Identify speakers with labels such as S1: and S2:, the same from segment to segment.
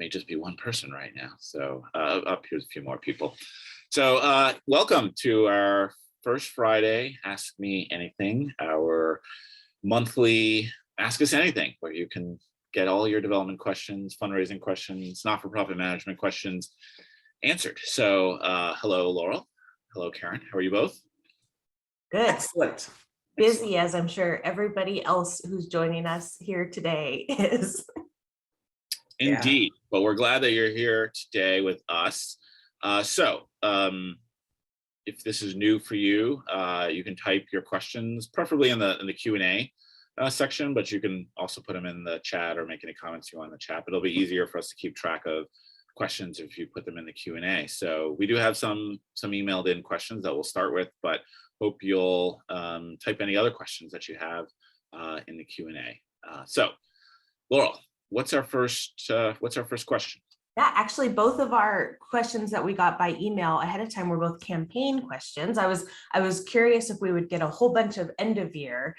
S1: may just be one person right now. So up here's a few more people. So welcome to our first Friday Ask Me Anything, our monthly Ask Us Anything, where you can get all your development questions, fundraising questions, not-for-profit management questions answered. So hello, Laurel. Hello, Karen. How are you both?
S2: Good.
S3: Excellent.
S2: Busy, as I'm sure everybody else who's joining us here today is.
S1: Indeed. But we're glad that you're here today with us. If this is new for you, you can type your questions, preferably in the Q&A section, but you can also put them in the chat or make any comments you want in the chat. But it'll be easier for us to keep track of questions if you put them in the Q&A. So we do have some emailed in questions that we'll start with, but hope you'll type any other questions that you have in the Q&A. So Laurel, what's our first question?
S2: Yeah, actually, both of our questions that we got by email ahead of time were both campaign questions. I was curious if we would get a whole bunch of end of year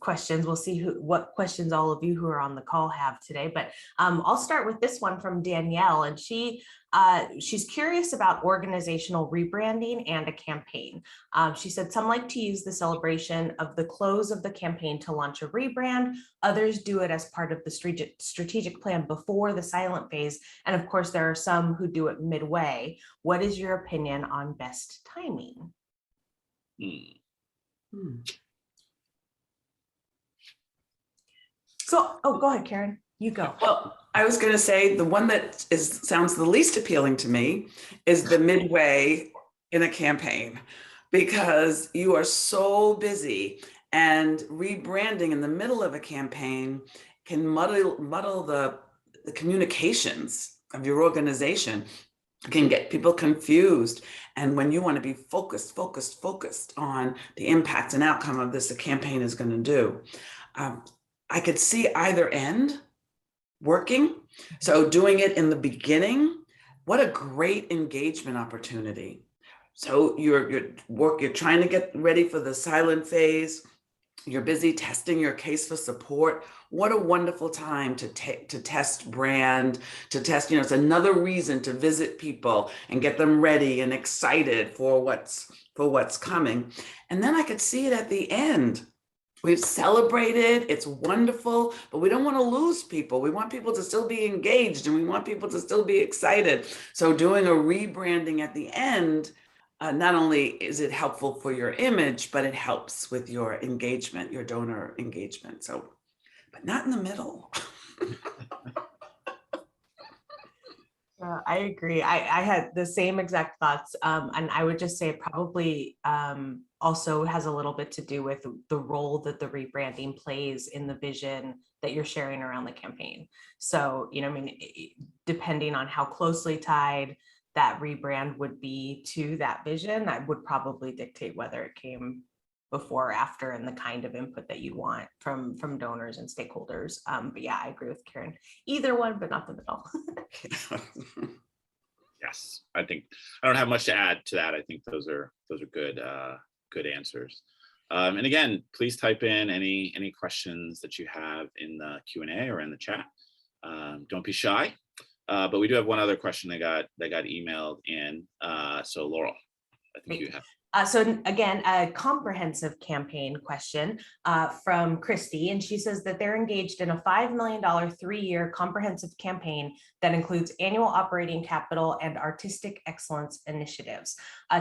S2: questions. We'll see what questions all of you who are on the call have today. But I'll start with this one from Danielle, and she's curious about organizational rebranding and a campaign. She said some like to use the celebration of the close of the campaign to launch a rebrand. Others do it as part of the strategic plan before the silent phase. And of course, there are some who do it midway. What is your opinion on best timing? So, go ahead, Karen. You go.
S3: Well, I was going to say the one that sounds the least appealing to me is the midway in a campaign, because you are so busy, and rebranding in the middle of a campaign can muddle the communications of your organization, can get people confused. And when you want to be focused on the impact and outcome of this, the campaign is going to do. I could see either end working. So doing it in the beginning, what a great engagement opportunity. So you're trying to get ready for the silent phase. You're busy testing your case for support. What a wonderful time to test brand, to test, it's another reason to visit people and get them ready and excited for what's coming. And then I could see it at the end. We've celebrated, it's wonderful, but we don't want to lose people. We want people to still be engaged, and we want people to still be excited. So doing a rebranding at the end, not only is it helpful for your image, but it helps with your engagement, your donor engagement. So, but not in the middle.
S2: I agree. I had the same exact thoughts. And I would just say it probably also has a little bit to do with the role that the rebranding plays in the vision that you're sharing around the campaign. So, depending on how closely tied that rebrand would be to that vision, that would probably dictate whether it came before or after, and the kind of input that you want from donors and stakeholders. But yeah, I agree with Karen. Either one, but not the middle.
S1: Yes, I think I don't have much to add to that. I think those are good answers. And again, please type in any questions that you have in the Q&A or in the chat. Don't be shy. But we do have one other question that got emailed in. So Laurel, I think you have.
S2: So again, a comprehensive campaign question from Christy, and she says that they're engaged in a $5 million 3-year comprehensive campaign that includes annual operating capital and artistic excellence initiatives.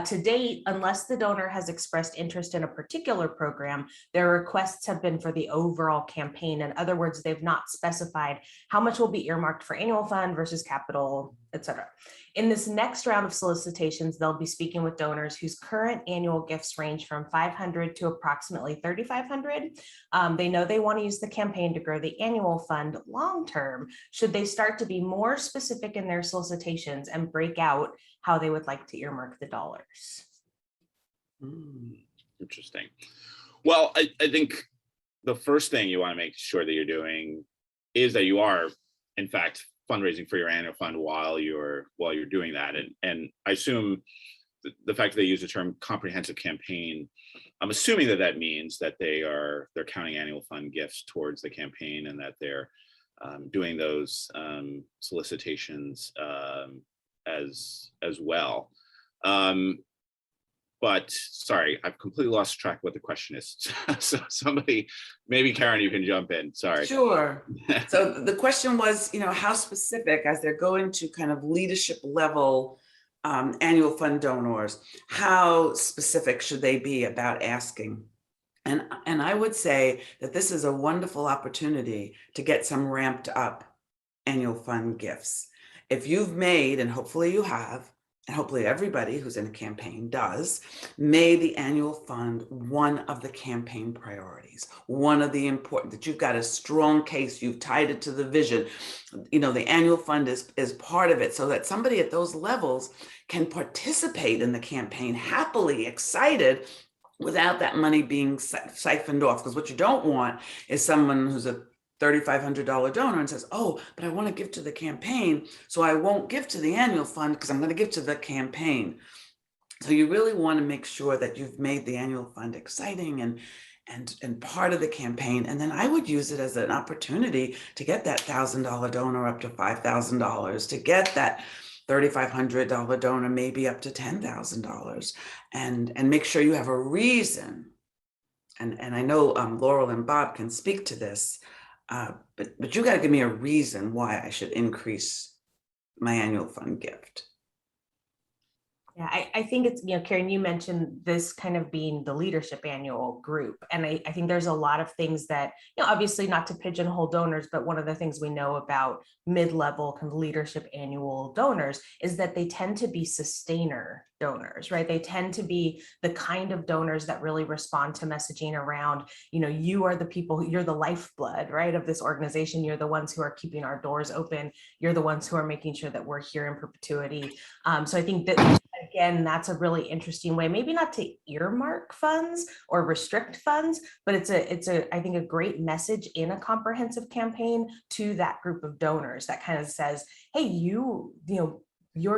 S2: To date, unless the donor has expressed interest in a particular program, their requests have been for the overall campaign. In other words, they've not specified how much will be earmarked for annual fund versus capital, etc. In this next round of solicitations, they'll be speaking with donors whose current annual gifts range from $500 to approximately $3,500. They know they want to use the campaign to grow the annual fund long term. Should they start to be more specific in their solicitations and break out how they would like to earmark the dollars?
S1: Interesting. Well, I think the first thing you want to make sure that you're doing is that you are, in fact, fundraising for your annual fund while you're doing that. And I assume the fact that they use the term comprehensive campaign, I'm assuming that means that they're counting annual fund gifts towards the campaign, and that they're doing those solicitations as well. But sorry, I've completely lost track of what the question is. So somebody, maybe Karen, you can jump in. Sorry.
S3: Sure. So the question was, how specific, as they're going to kind of leadership level annual fund donors, how specific should they be about asking? And I would say that this is a wonderful opportunity to get some ramped up annual fund gifts. If you've made, and hopefully you have, and hopefully everybody who's in a campaign does, made the annual fund one of the campaign priorities, one of the important, that you've got a strong case, you've tied it to the vision. The annual fund is part of it, so that somebody at those levels can participate in the campaign happily, excited, without that money being siphoned off. Because what you don't want is someone who's a $3,500 donor and says, oh, but I want to give to the campaign, so I won't give to the annual fund because I'm going to give to the campaign. So you really want to make sure that you've made the annual fund exciting and part of the campaign. And then I would use it as an opportunity to get that $1,000 donor up to $5,000, to get that $3,500 donor maybe up to $10,000, and make sure you have a reason. And I know Laurel and Bob can speak to this, but you got to give me a reason why I should increase my annual fund gift.
S2: Yeah, I think it's, Karen, you mentioned this kind of being the leadership annual group. And I think there's a lot of things that, obviously not to pigeonhole donors, but one of the things we know about mid-level kind of leadership annual donors is that they tend to be sustainer donors, right? They tend to be the kind of donors that really respond to messaging around, you are the people, you're the lifeblood, right, of this organization. You're the ones who are keeping our doors open. You're the ones who are making sure that we're here in perpetuity. So I think that, again, that's a really interesting way, maybe not to earmark funds or restrict funds, but it's I think a great message in a comprehensive campaign to that group of donors that kind of says, hey, your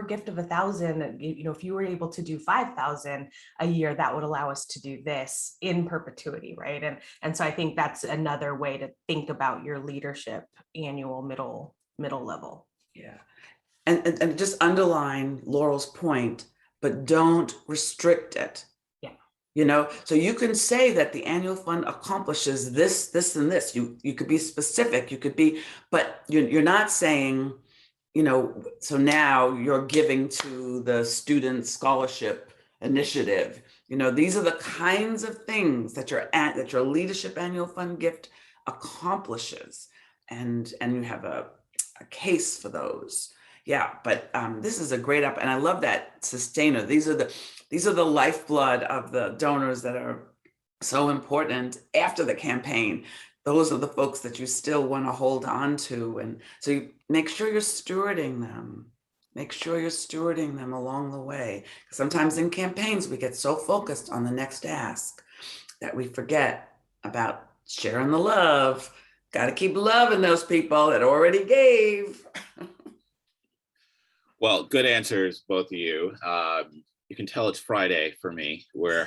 S2: gift of 1,000, if you were able to do 5,000 a year, that would allow us to do this in perpetuity, right? And so I think that's another way to think about your leadership annual middle level.
S3: Yeah, and just underline Laurel's point, but don't restrict it.
S2: Yeah.
S3: So you can say that the annual fund accomplishes this, this, and this. You could be specific. You could be, but you're not saying, so now you're giving to the student scholarship initiative. These are the kinds of things that your leadership annual fund gift accomplishes, and you have a case for those. Yeah, but this is a great and I love that sustainer. These are the lifeblood of the donors that are so important after the campaign. Those are the folks that you still want to hold on to. And so you make sure you're stewarding them. Make sure you're stewarding them along the way. Sometimes in campaigns, we get so focused on the next ask that we forget about sharing the love. Got to keep loving those people that already gave.
S1: Well, good answers, both of you. You can tell it's Friday for me, where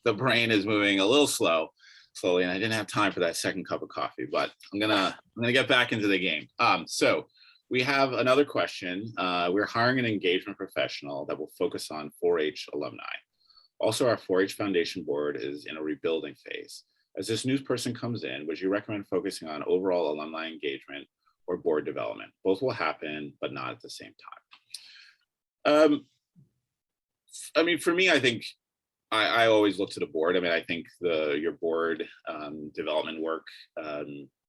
S1: the brain is moving a little slowly, and I didn't have time for that second cup of coffee, but I'm gonna get back into the game. So we have another question. We're hiring an engagement professional that will focus on 4-H alumni. Also, our 4-H Foundation board is in a rebuilding phase. As this new person comes in, would you recommend focusing on overall alumni engagement or board development? Both will happen, but not at the same time. For me, I think I always look to the board. I think your board development work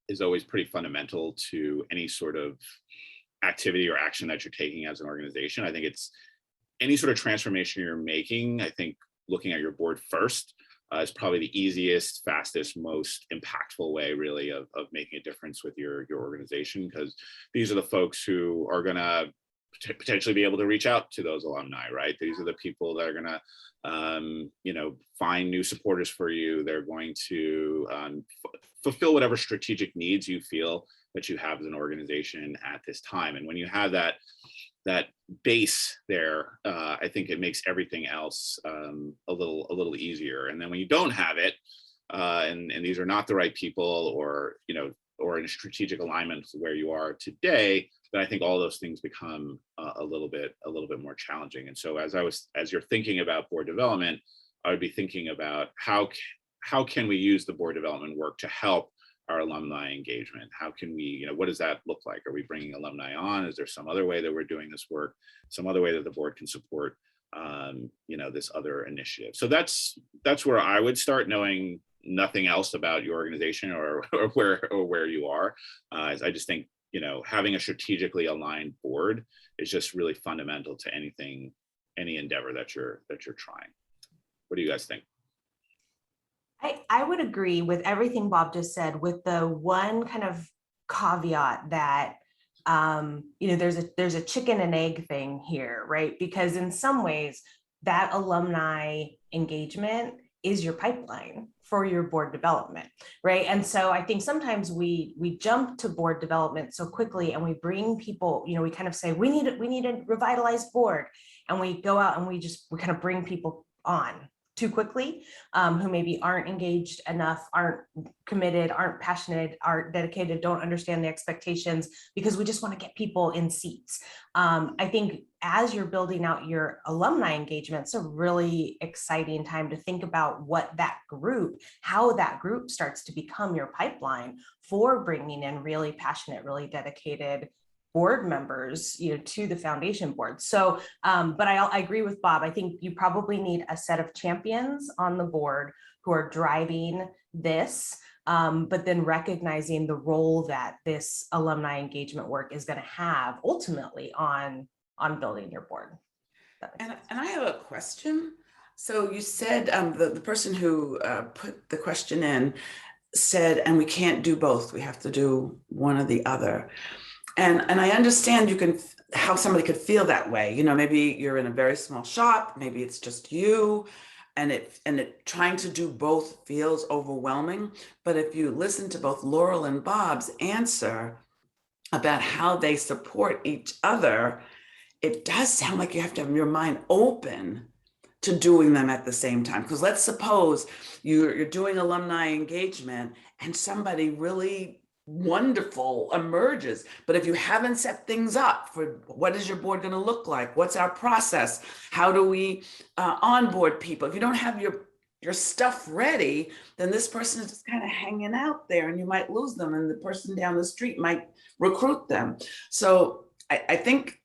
S1: is always pretty fundamental to any sort of activity or action that you're taking as an organization. I think it's any sort of transformation you're making. I think looking at your board first is probably the easiest, fastest, most impactful way, really, of making a difference with your organization, because these are the folks who are going to potentially be able to reach out to those alumni, right? These are the people that are going to, find new supporters for you. They're going to fulfill whatever strategic needs you feel that you have as an organization at this time. And when you have that base there, I think it makes everything else a little easier. And then when you don't have it, and these are not the right people, or or in a strategic alignment to where you are today, then I think all those things become a little bit more challenging. And so as you're thinking about board development, I would be thinking about how can we use the board development work to help our alumni engagement? How can we, what does that look like? Are we bringing alumni on? Is there some other way that we're doing this work? Some other way that the board can support, this other initiative? So that's where I would start, knowing nothing else about your organization or where you are. I just think, having a strategically aligned board is just really fundamental to any endeavor that you're trying. What do you guys think?
S2: I would agree with everything Bob just said, with the one kind of caveat that there's a chicken and egg thing here, right? Because in some ways, that alumni engagement is your pipeline for your board development, right? And so I think sometimes we jump to board development so quickly, and we bring people, we kind of say we need a revitalized board, and we go out and we kind of bring people on too quickly, who maybe aren't engaged enough, aren't committed, aren't passionate, aren't dedicated, don't understand the expectations, because we just want to get people in seats. I think as you're building out your alumni engagement, it's a really exciting time to think about how that group starts to become your pipeline for bringing in really passionate, really dedicated board members, to the foundation board. So, but I agree with Bob. I think you probably need a set of champions on the board who are driving this, but then recognizing the role that this alumni engagement work is going to have ultimately on building your board.
S3: And I have a question. So you said the person who put the question in said, and we can't do both. We have to do one or the other. And I understand how somebody could feel that way. Maybe you're in a very small shop, maybe it's just you, and it trying to do both feels overwhelming. But if you listen to both Laurel and Bob's answer about how they support each other, it does sound like you have to have your mind open to doing them at the same time. Because let's suppose you're doing alumni engagement and somebody really wonderful emerges, but if you haven't set things up for what is your board going to look like, what's our process, how do we onboard people, if you don't have your stuff ready, then this person is just kind of hanging out there, and you might lose them, and the person down the street might recruit them. So I think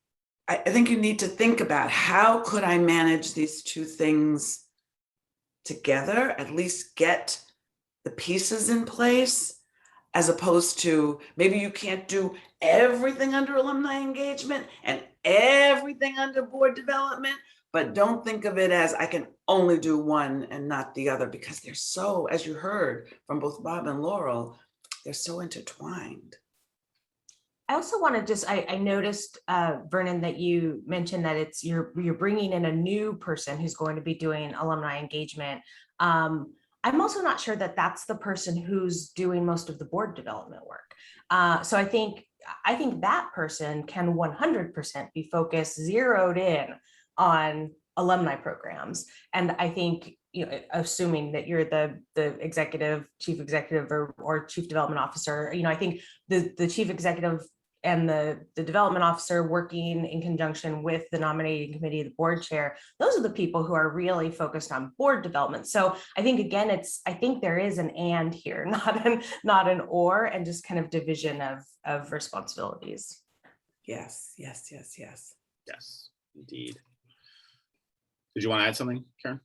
S3: you need to think about, how could I manage these two things together, at least get the pieces in place, as opposed to maybe you can't do everything under alumni engagement and everything under board development, but don't think of it as I can only do one and not the other, because they're so, as you heard from both Bob and Laurel, they're so intertwined.
S2: I also want to I noticed, Vernon, that you mentioned that you're bringing in a new person who's going to be doing alumni engagement. I'm also not sure that that's the person who's doing most of the board development work. So I think that person can 100% be focused, zeroed in on alumni programs. And I think, assuming that you're the chief executive or chief development officer, I think the chief executive and the development officer working in conjunction with the nominating committee, the board chair, those are the people who are really focused on board development. So I think, again, I think there is an and here, not an or, and just kind of division of responsibilities.
S3: Yes,
S1: indeed. Did you want to add something, Karen?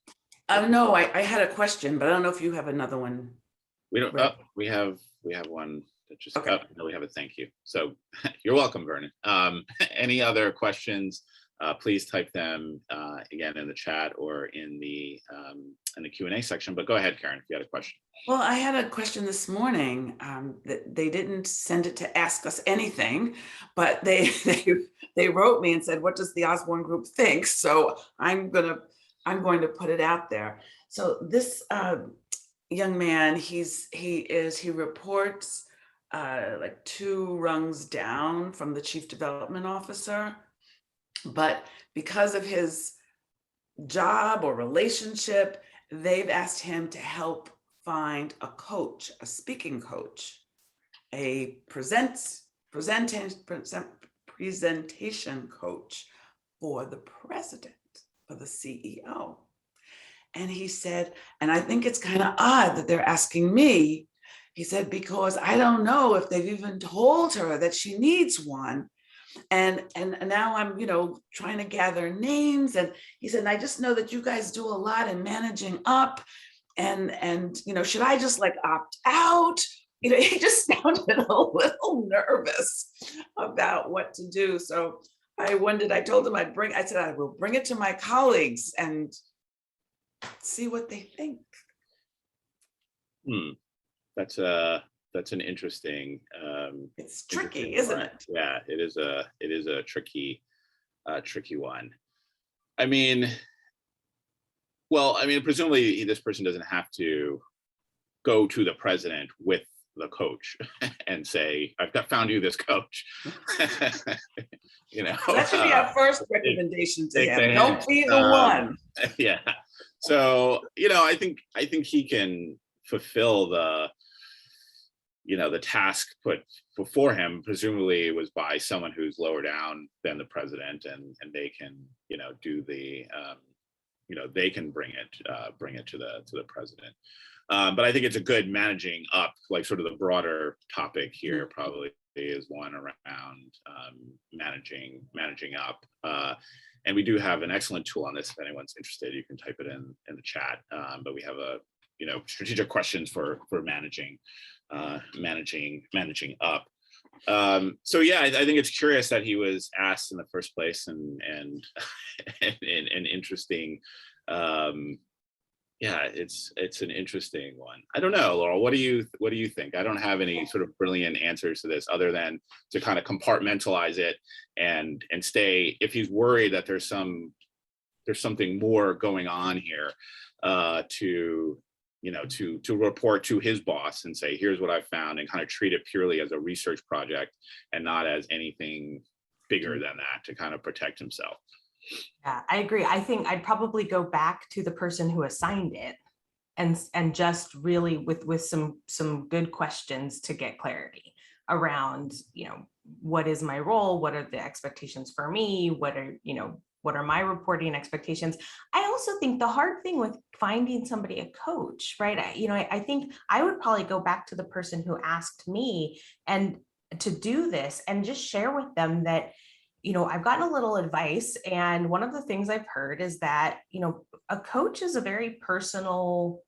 S3: No, I had a question, but I don't know if you have another one.
S1: We don't.
S3: Right.
S1: We have one that just.
S3: Okay.
S1: No, we have a thank you. So you're welcome, Vernon. Any other questions? Please type them again in the chat or in the Q&A section. But go ahead, Karen, if you had a question.
S3: Well, I had a question this morning that they didn't send it to ask us anything, but they wrote me and said, "What does the Osborne Group think?" So I'm going to put it out there. So this young man, he reports like 2 rungs down from the chief development officer, but because of his job or relationship, they've asked him to help find a coach, a speaking coach. a presentation coach for the president, for the CEO. And he said, and I think it's kind of odd that they're asking me. He said, because I don't know if they've even told her that she needs one. And now I'm, trying to gather names. And he said, and I just know that you guys do a lot in managing up. And should I just like opt out? He just sounded a little nervous about what to do. So I told him I said, I will bring it to my colleagues and see what they think.
S1: That's an interesting.
S3: It's tricky, isn't it?
S1: Yeah, it is a tricky one. I mean, presumably this person doesn't have to go to the president with the coach and say, "I've found you this coach."
S3: That should be our first recommendation to him. Don't be the one.
S1: Yeah. So I think he can fulfill the task put before him. Presumably it was by someone who's lower down than the president, and they can do the they can bring it to the president. But I think it's a good managing up, like sort of the broader topic here probably is one around managing up. And we do have an excellent tool on this. If anyone's interested, you can type it in the chat. But we have a strategic questions for managing up. So yeah, I think it's curious that he was asked in the first place, and interesting. Yeah, it's an interesting one. I don't know, Laurel. What do you think? I don't have any sort of brilliant answers to this, other than to kind of compartmentalize it and stay. If he's worried that there's something more going on here, to report to his boss and say, here's what I found, and kind of treat it purely as a research project and not as anything bigger than that, to kind of protect himself.
S2: Yeah, I agree. I think I'd probably go back to the person who assigned it and just really with some good questions to get clarity around, what is my role? What are the expectations for me? What are my reporting expectations? I also think the hard thing with finding somebody a coach, right? I think I would probably go back to the person who asked me and to do this and just share with them that, I've gotten a little advice. And one of the things I've heard is that, a coach is a very personal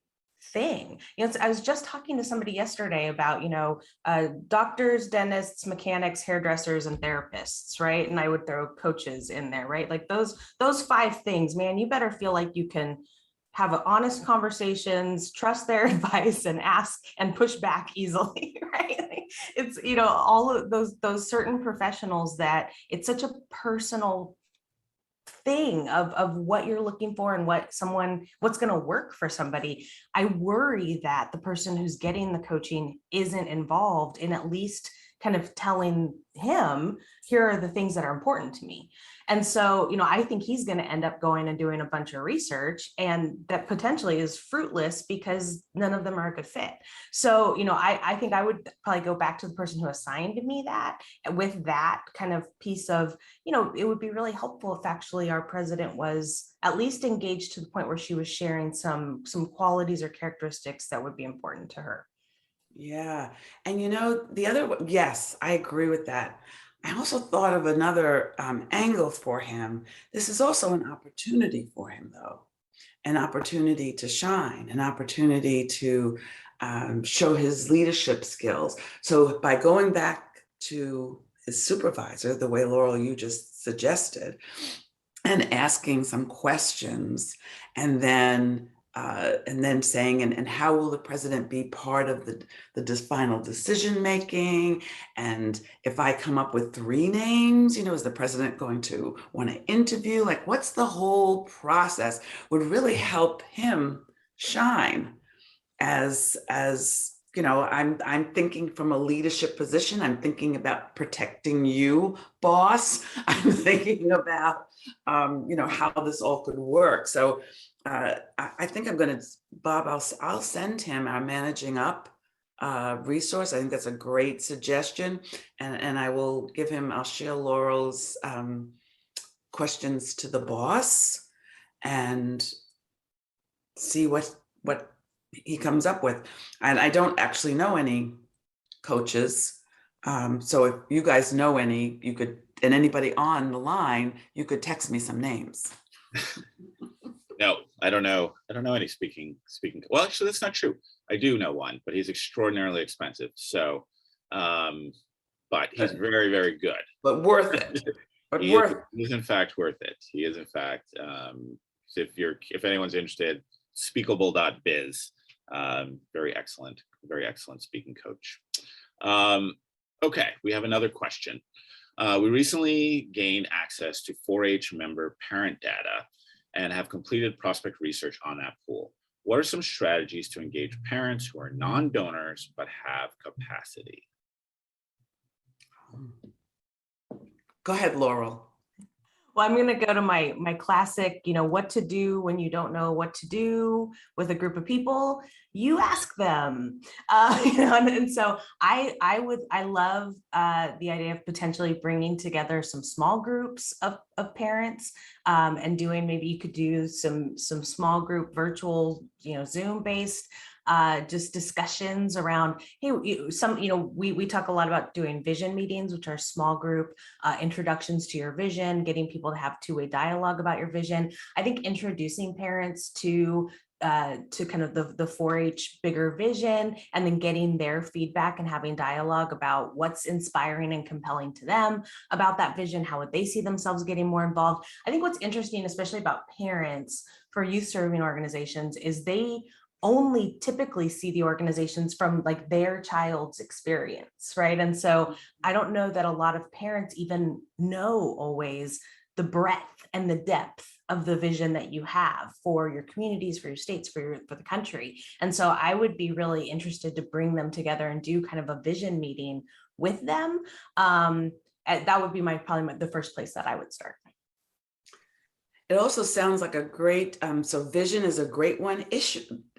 S2: thing. I was just talking to somebody yesterday about, doctors, dentists, mechanics, hairdressers, and therapists, right? And I would throw coaches in there, right? Like those 5 things, man, you better feel like you can have honest conversations, trust their advice, and ask and push back easily, right? It's, all of those certain professionals that it's such a personal thing of what you're looking for and what's going to work for somebody. I worry that the person who's getting the coaching isn't involved in at least kind of telling him, here are the things that are important to me. And so, I think he's going to end up going and doing a bunch of research, and that potentially is fruitless because none of them are a good fit. So, I think I would probably go back to the person who assigned me that, with that kind of piece of, it would be really helpful if actually our president was at least engaged to the point where she was sharing some qualities or characteristics that would be important to her.
S3: Yeah. And the other, yes, I agree with that. I also thought of another angle for him. This is also an opportunity for him, though, an opportunity to shine, an opportunity to show his leadership skills. So by going back to his supervisor, the way, Laurel, you just suggested, and asking some questions, and then saying, and how will the president be part of the final decision making? And if I come up with 3 names, is the president going to want to interview? Like, what's the whole process? Would really help him shine as I'm thinking from a leadership position. I'm thinking about protecting you, boss. I'm thinking about how this all could work. So I think I'm going to, Bob, I'll send him our managing up resource. I think that's a great suggestion. And I'll share Laurel's questions to the boss and see what he comes up with. And I don't actually know any coaches. So if you guys know any, you could, and anybody on the line, you could text me some names.
S1: No, I don't know. I don't know any speaking. Well, actually, that's not true. I do know one, but he's extraordinarily expensive. So, but he's very, very good.
S3: But worth it. But
S1: He is in fact worth it. He is in fact. If anyone's interested, speakable.biz. Very excellent speaking coach. Okay, we have another question. We recently gained access to 4-H member parent data and have completed prospect research on that pool. What are some strategies to engage parents who are non-donors but have capacity?
S3: Go ahead, Laurel.
S2: Well, I'm going to go to my classic, what to do when you don't know what to do with a group of people. You ask them, and so I love the idea of potentially bringing together some small groups of parents and doing, maybe you could do some small group virtual, Zoom based just discussions around, hey, we talk a lot about doing vision meetings, which are small group introductions to your vision, getting people to have two-way dialogue about your vision. I think introducing parents to kind of the 4-H bigger vision, and then getting their feedback and having dialogue about what's inspiring and compelling to them about that vision. How would they see themselves getting more involved? I think what's interesting, especially about parents for youth serving organizations, is they only typically see the organizations from like their child's experience, right? And so I don't know that a lot of parents even know always the breadth and the depth of the vision that you have for your communities, for your states, for the country. And so I would be really interested to bring them together and do kind of a vision meeting with them. That would be probably the first place that I would start.
S3: It also sounds like a great, so vision is a great one.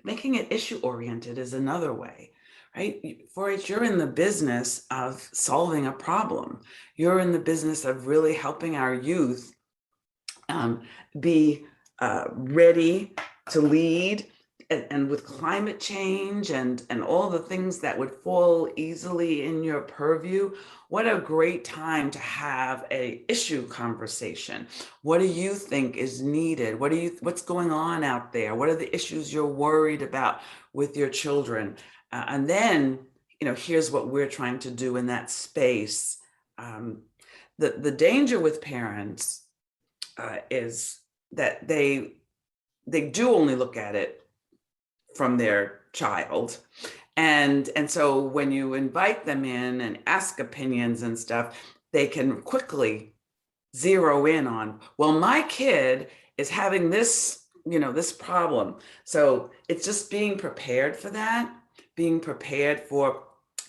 S3: Making it issue oriented is another way, right? 4-H, you're in the business of solving a problem. You're in the business of really helping our youth be ready to lead, and with climate change and all the things that would fall easily in your purview. What a great time to have a issue conversation. What do you think is needed? What's going on out there? What are the issues you're worried about with your children? And then, here's what we're trying to do in that space. The danger with parents is that they do only look at it from their child. And so when you invite them in and ask opinions and stuff, they can quickly zero in on, well, my kid is having this, this problem. So it's just being prepared for that, being prepared for,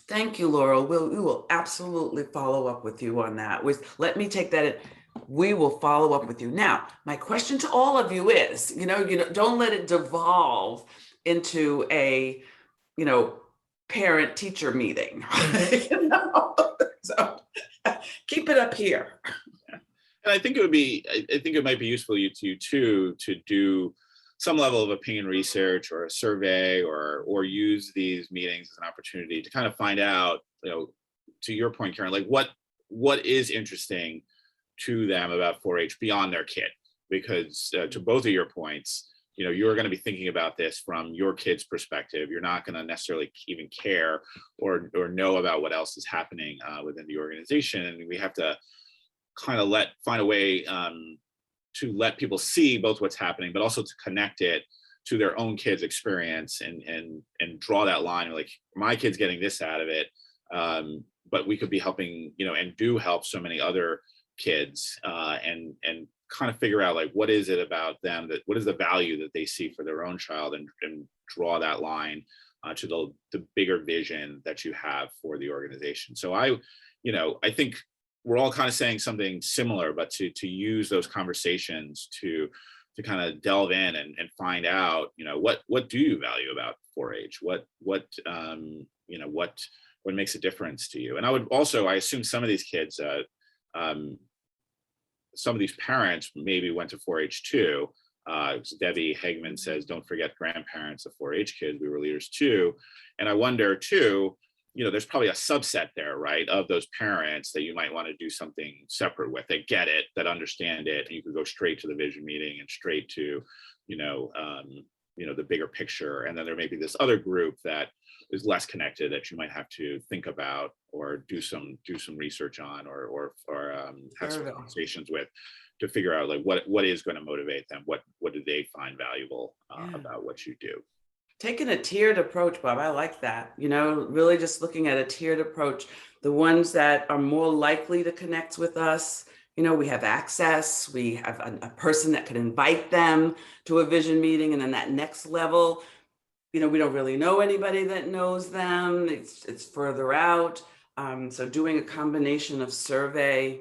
S3: thank you, Laurel. We will absolutely follow up with you on that. Let me take that in. We will follow up with you. Now, my question to all of you is, don't let it devolve into a, parent teacher meeting. So keep it up here.
S1: And I think it might be useful to you too to do some level of opinion research or a survey, or use these meetings as an opportunity to kind of find out, to your point, Karen, like what is interesting to them about 4-H beyond their kid, because to both of your points, you're going to be thinking about this from your kid's perspective. You're not going to necessarily even care or know about what else is happening within the organization. And we have to kind of find a way to let people see both what's happening, but also to connect it to their own kid's experience and draw that line. Like, my kid's getting this out of it, but we could be helping, and do help so many other kids, and kind of figure out, like, what is it about them, what is the value that they see for their own child, and draw that line to the bigger vision that you have for the organization. So I think we're all kind of saying something similar, but to use those conversations to kind of delve in and find out, what do you value about 4-H? What makes a difference to you? And I assume some of these kids, some of these parents maybe went to 4-H too. Debbie Hegman says, don't forget grandparents of 4-H kids. We were leaders too. And I wonder too, there's probably a subset there, right, of those parents that you might want to do something separate with. They get it, that understand it, and you could go straight to the vision meeting and straight to, the bigger picture. And then there may be this other group that is less connected that you might have to think about or do some research on or have some conversations with to figure out like what is going to motivate them, what do they find valuable about what you do.
S3: Taking a tiered approach, Bob, I like that. Really just looking at a tiered approach. The ones that are more likely to connect with us, we have access, we have a person that can invite them to a vision meeting, and then that next level, we don't really know anybody that knows them. It's further out. So doing a combination of survey,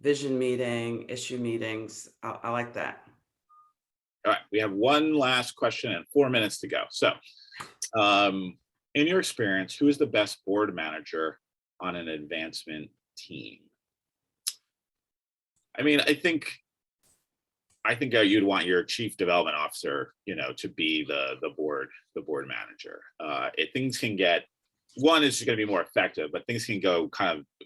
S3: vision meeting, issue meetings, I like that.
S1: All right, we have one last question and 4 minutes to go. So in your experience, who is the best board manager on an advancement team? I mean, I think you'd want your chief development officer, to be the board manager. Things can get, one is going to be more effective, but things can go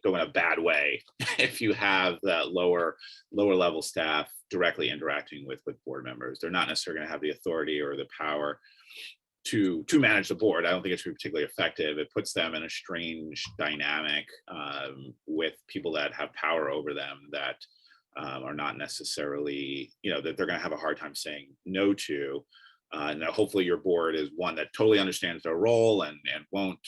S1: in a bad way if you have that lower level staff directly interacting with board members. They're not necessarily going to have the authority or the power to manage the board. I don't think it's particularly effective. It puts them in a strange dynamic with people that have power over them that are not necessarily, that they're going to have a hard time saying no to. Now, hopefully your board is one that totally understands their role and won't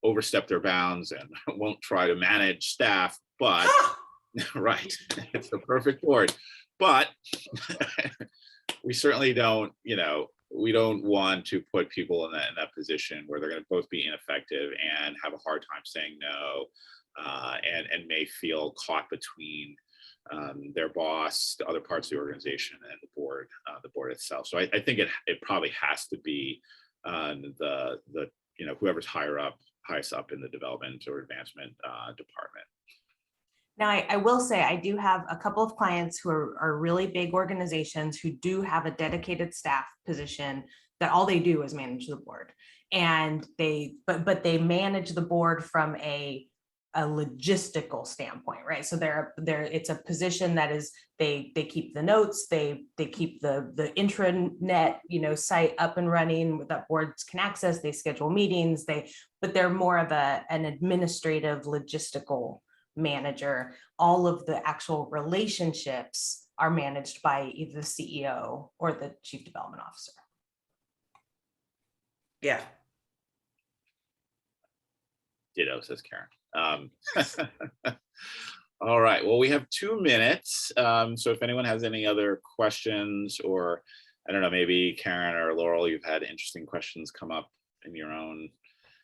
S1: overstep their bounds and won't try to manage staff, but right, it's the perfect board. But we certainly don't, we don't want to put people in that position where they're going to both be ineffective and have a hard time saying no, and may feel caught between their boss, the other parts of the organization, and the board itself. So I think it probably has to be the whoever's highest up in the development or advancement department.
S2: Now, I will say I do have a couple of clients who are really big organizations who do have a dedicated staff position that all they do is manage the board, and they manage the board from a logistical standpoint, right? So it's a position that is they keep the notes, they keep the intranet site up and running that boards can access, they schedule meetings, but they're more of an administrative logistical manager. All of the actual relationships are managed by either the CEO or the chief development officer.
S3: Yeah.
S1: Ditto, says Karen. All right, well, we have 2 minutes. So if anyone has any other questions, or I don't know, maybe Karen or Laurel, you've had interesting questions come up in your own.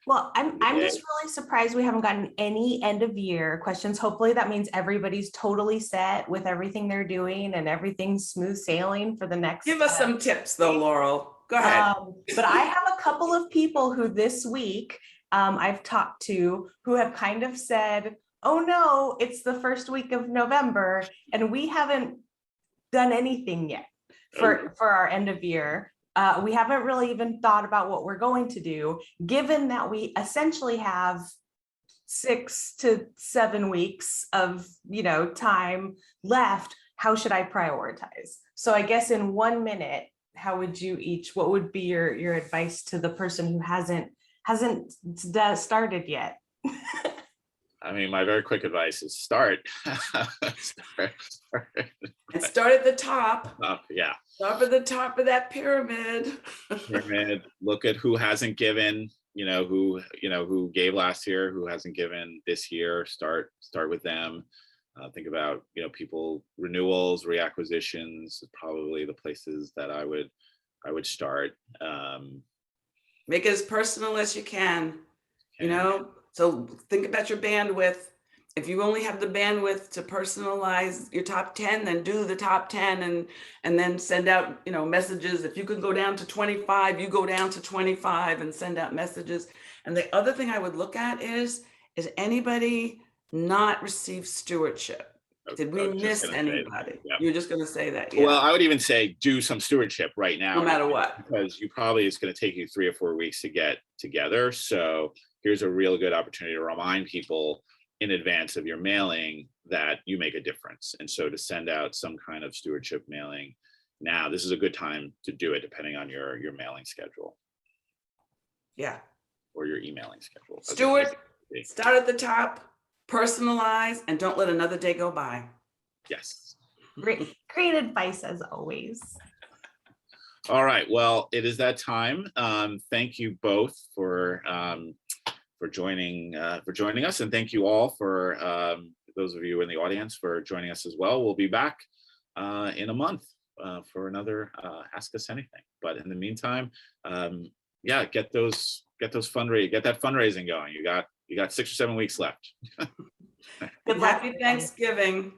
S2: Well, I'm just really surprised we haven't gotten any end of year questions. Hopefully that means everybody's totally set with everything they're doing and everything's smooth sailing for the next.
S3: Give us some tips though, Laurel. Go ahead.
S2: But I have a couple of people who this week I've talked to who have kind of said, oh no, it's the first week of November and we haven't done anything yet for our end of year. We haven't really even thought about what we're going to do, given that we essentially have 6 to 7 weeks of time left. How should I prioritize? So I guess in 1 minute, how would you each, what would be your advice to the person who hasn't started yet?
S1: I mean, my very quick advice is start.
S3: And start at the top.
S1: Yeah.
S3: Start at the top of that pyramid.
S1: Look at who hasn't given, who gave last year, who hasn't given this year. Start with them. Think about, people, renewals, reacquisitions, probably the places that I would start.
S3: Make it as personal as you can, So think about your bandwidth. if you only have the bandwidth to personalize your top 10, then do the top 10 and then send out, messages. If you can go down to 25, you go down to 25 and send out messages. And the other thing I would look at is anybody not receive stewardship? Did we miss anybody?
S1: Yep.
S3: You're just going to say that. Yeah.
S1: Well, I would even say do some stewardship right now.
S3: No matter what.
S1: Because it's going to take you 3 or 4 weeks to get together. So here's a real good opportunity to remind people in advance of your mailing that you make a difference. And so to send out some kind of stewardship mailing now, this is a good time to do it, depending on your mailing schedule.
S3: Yeah.
S1: Or your emailing schedule.
S3: Steward, start at the top, personalize, and don't let another day go by.
S1: Yes.
S2: Great advice as always.
S1: All right. Well, it is that time. Thank you both for joining us, and thank you all for those of you in the audience for joining us as well. We'll be back in a month for another Ask Us Anything. But in the meantime, get that fundraising going. You got 6 or 7 weeks left.
S3: Happy Thanksgiving.